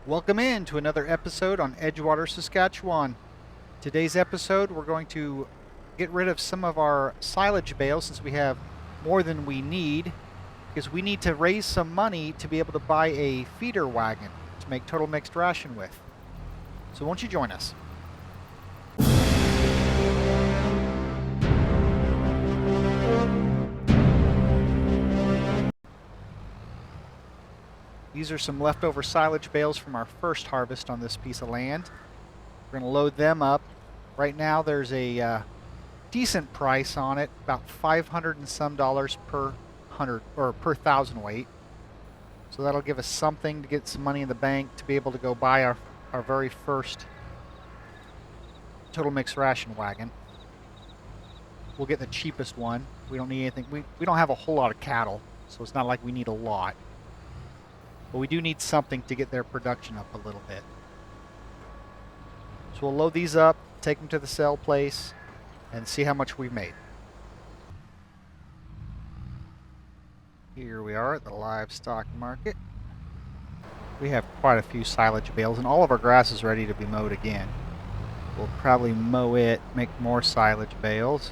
Welcome in to another episode on Edgewater, Saskatchewan. Today's episode, we're going to get rid of some of our silage bales since we have more than we need, because we need to raise some money to be able to buy a feeder wagon to make total mixed ration with. So won't you join us? These are some leftover silage bales from our first harvest on this piece of land. We're going to load them up. Right now there's a decent price on it, about $500 and some per 100 or per 1,000 weight. So that'll give us something to get some money in the bank to be able to go buy our very first total mixed ration wagon. We'll get the cheapest one. We don't need anything. We don't have a whole lot of cattle, so it's not like we need a lot. But we do need something to get their production up a little bit. So we'll load these up, take them to the sale place, and see how much we've made. Here we are at the livestock market. We have quite a few silage bales, and all of our grass is ready to be mowed again. We'll probably mow it, make more silage bales.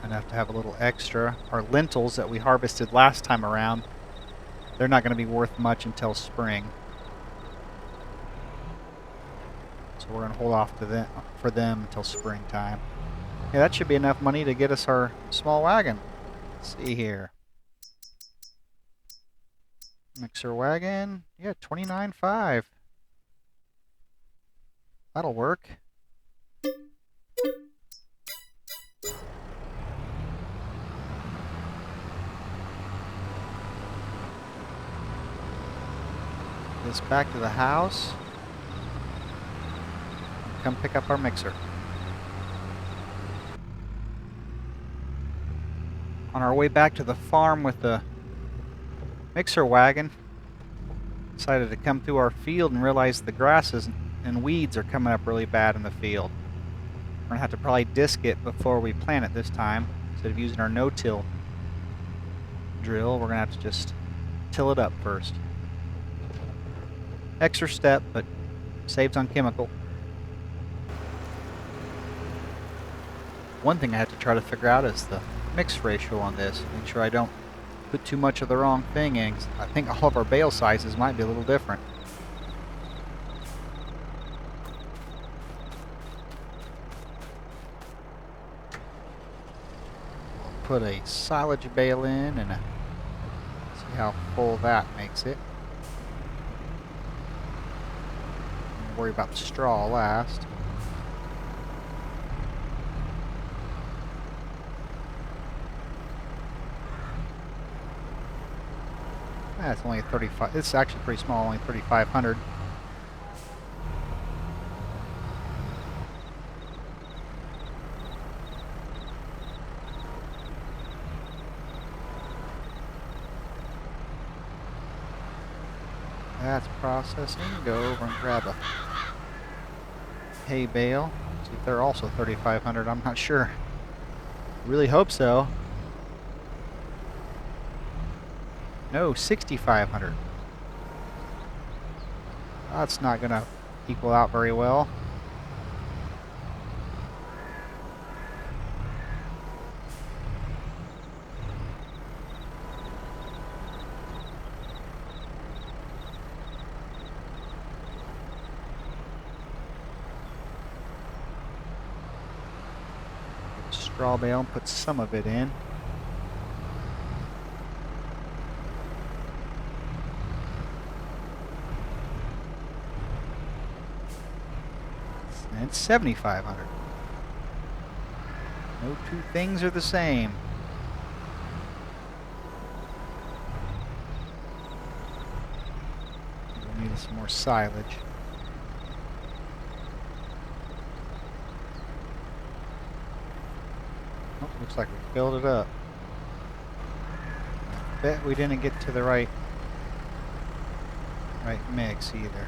Enough to have a little extra. Our lentils that we harvested last time around, they're not going to be worth much until spring. So we're going to hold off for them until springtime. Yeah, that should be enough money to get us our small wagon. Let's see here. Mixer wagon. Yeah, $29.5. That'll work. This back to the house. Come pick up our mixer. On our way back to the farm with the mixer wagon, decided to come through our field and realized the grasses and weeds are coming up really bad in the field. We're going to have to probably disc it before we plant it this time. Instead of using our no-till drill, we're going to have to just till it up first. Extra step, but saves on chemical. One thing I have to try to figure out is the mix ratio on this. Make sure I don't put too much of the wrong thing in. I think all of our bale sizes might be a little different. We'll put a silage bale in and see how full that makes it. Worry about the straw last. That's only 35. It's actually pretty small, only 3,500. That's processing. Go over and grab a hay bale. See if they're also 3,500. I'm not sure. Really hope so. No, 6,500. That's not going to equal out very well. Straw bale and put some of it in. And it's 7,500. No two things are the same. We need some more silage. Oh, looks like we filled it up. I bet we didn't get to the right mix either.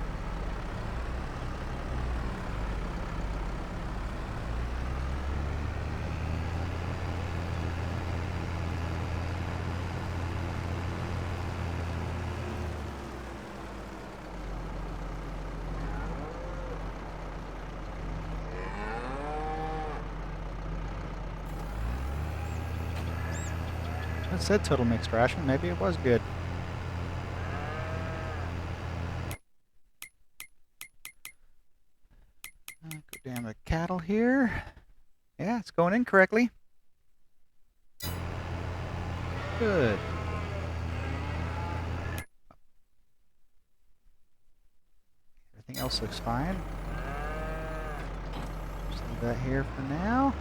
It said total mixed ration. Maybe it was good. Go down to cattle here. Yeah, it's going in correctly. Good. Everything else looks fine. Just leave that here for now.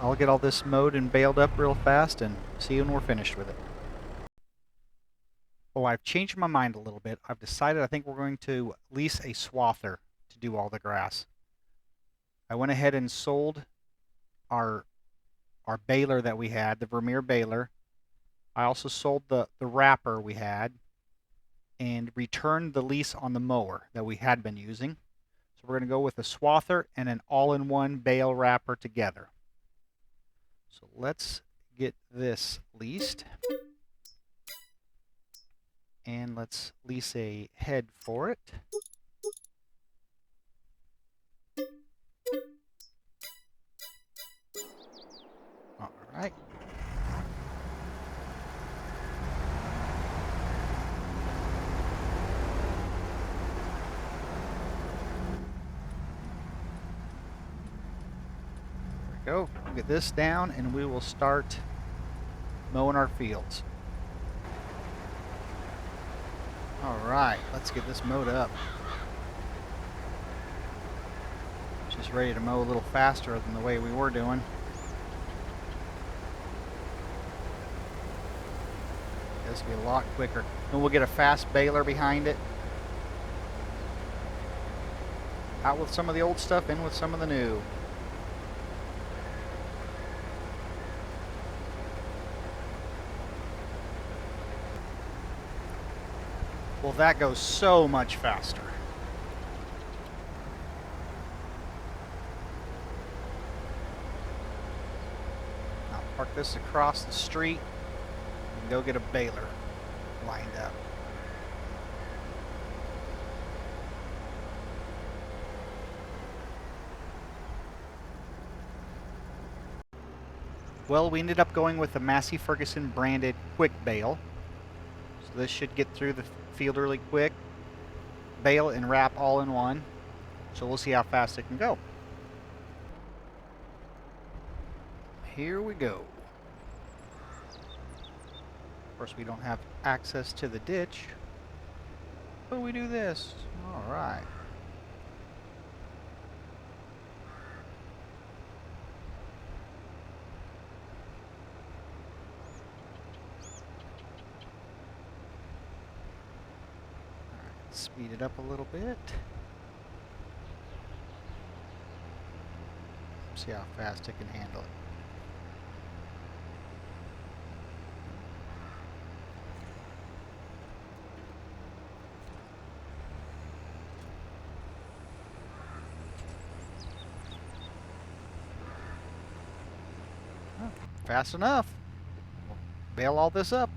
I'll get all this mowed and baled up real fast and see you when we're finished with it. Oh, I've changed my mind a little bit. I've decided I think we're going to lease a swather to do all the grass. I went ahead and sold our baler that we had, the Vermeer baler. I also sold the wrapper we had and returned the lease on the mower that we had been using. So we're going to go with a swather and an all-in-one bale wrapper together. So let's get this leased. And let's lease a head for it. All right. There we go. We'll get this down and we will start mowing our fields. All right, let's get this mowed up. Just ready to mow a little faster than the way we were doing. This will be a lot quicker. And we'll get a fast baler behind it. Out with some of the old stuff, in with some of the new. Well, that goes so much faster. I'll park this across the street and go get a baler lined up. Well, we ended up going with the Massey Ferguson branded quick bale. So this should get through the field really quick. Bale and wrap all in one. So we'll see how fast it can go. Here we go. Of course, we don't have access to the ditch, but we do this. All right. Speed it up a little bit. See how fast it can handle it. Oh, fast enough. We'll bail all this up.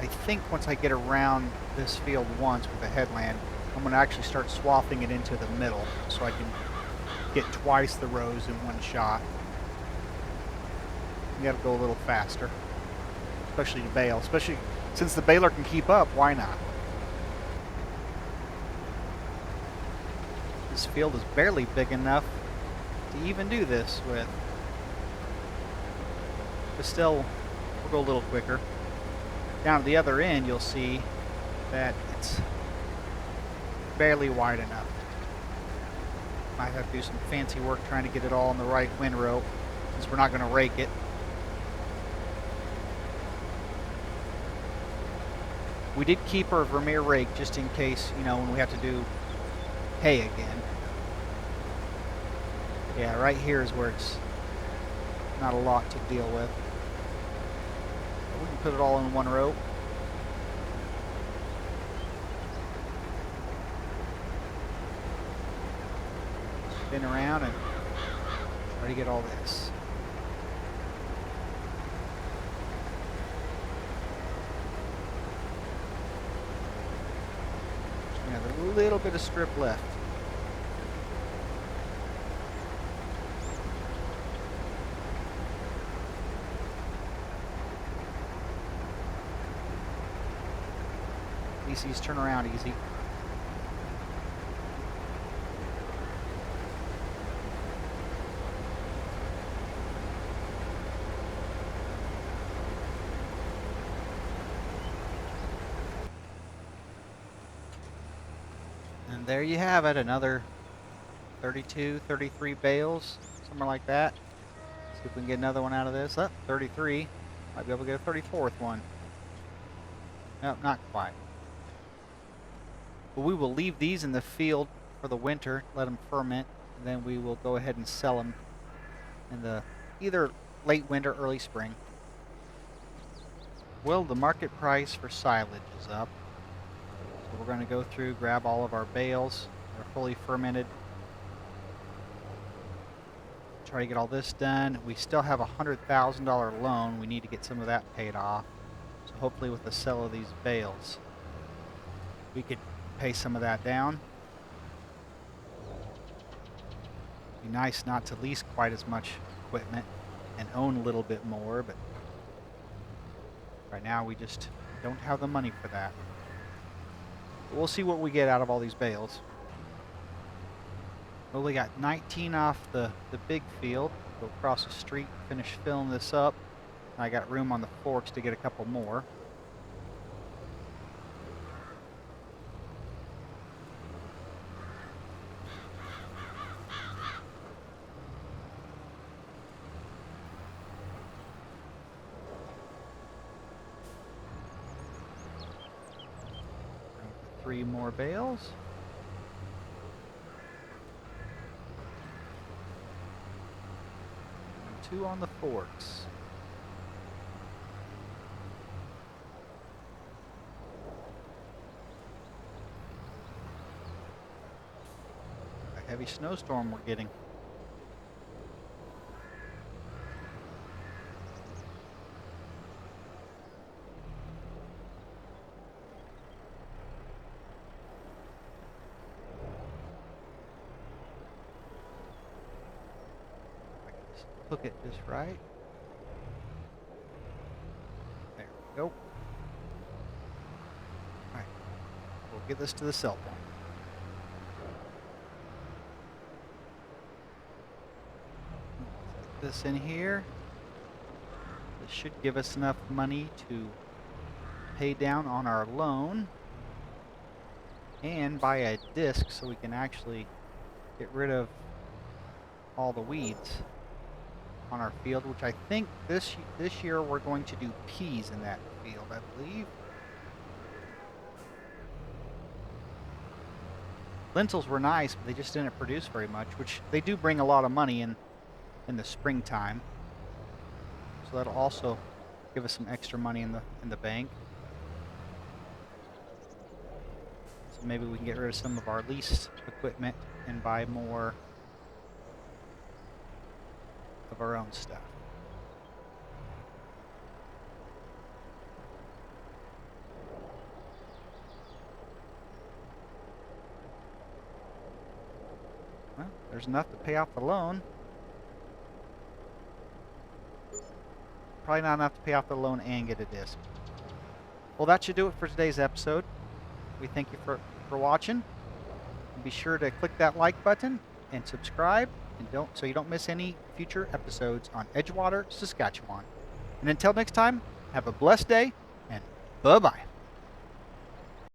I think once I get around this field once with the headland, I'm going to actually start swathing it into the middle so I can get twice the rows in one shot. You got to go a little faster, especially to bale. Especially since the baler can keep up, why not? This field is barely big enough to even do this with. But still, we'll go a little quicker. Down at the other end, you'll see that it's barely wide enough. Might have to do some fancy work trying to get it all in the right windrow, since we're not going to rake it. We did keep our Vermeer rake just in case, you know, when we have to do hay again. Yeah, right here is where it's not a lot to deal with. We can put it all in one row. spin around and try to get all this. We have a little bit of strip left. DC's turn around easy. And there you have it, another 32, 33 bales, somewhere like that. See if we can get another one out of this. Oh, 33. Might be able to get a 34th one. Nope, not quite. But we will leave these in the field for the winter, let them ferment, and then we will go ahead and sell them in the either late winter, early spring. Well, the market price for silage is up. So we're going to go through, grab all of our bales. They're fully fermented. Try to get all this done. We still have a $100,000 loan. We need to get some of that paid off. So hopefully with the sale of these bales, we could pay some of that down. Be nice not to lease quite as much equipment and own a little bit more, but right now we just don't have the money for that. But we'll see what we get out of all these bales. Well, we got 19 off the big field. Go across the street, finish filling this up. I got room on the forks to get a couple more. Three more bales. And 2 on the forks. A heavy snowstorm we're getting. Hook it just right. There we go. Alright, we'll get this to the cell point. Put this in here. This should give us enough money to pay down on our loan and buy a disc so we can actually get rid of all the weeds on our field, which I think this year we're going to do peas in that field, I believe. Lentils were nice, but they just didn't produce very much, which they do bring a lot of money in the springtime. So that'll also give us some extra money in the bank. So maybe we can get rid of some of our leased equipment and buy more of our own stuff. Well, there's enough to pay off the loan. Probably not enough to pay off the loan and get a disc. Well, that should do it for today's episode. We thank you for watching. And be sure to click that like button and subscribe, and so you don't miss any future episodes on Edgewater, Saskatchewan. And until next time, have a blessed day, and bye-bye.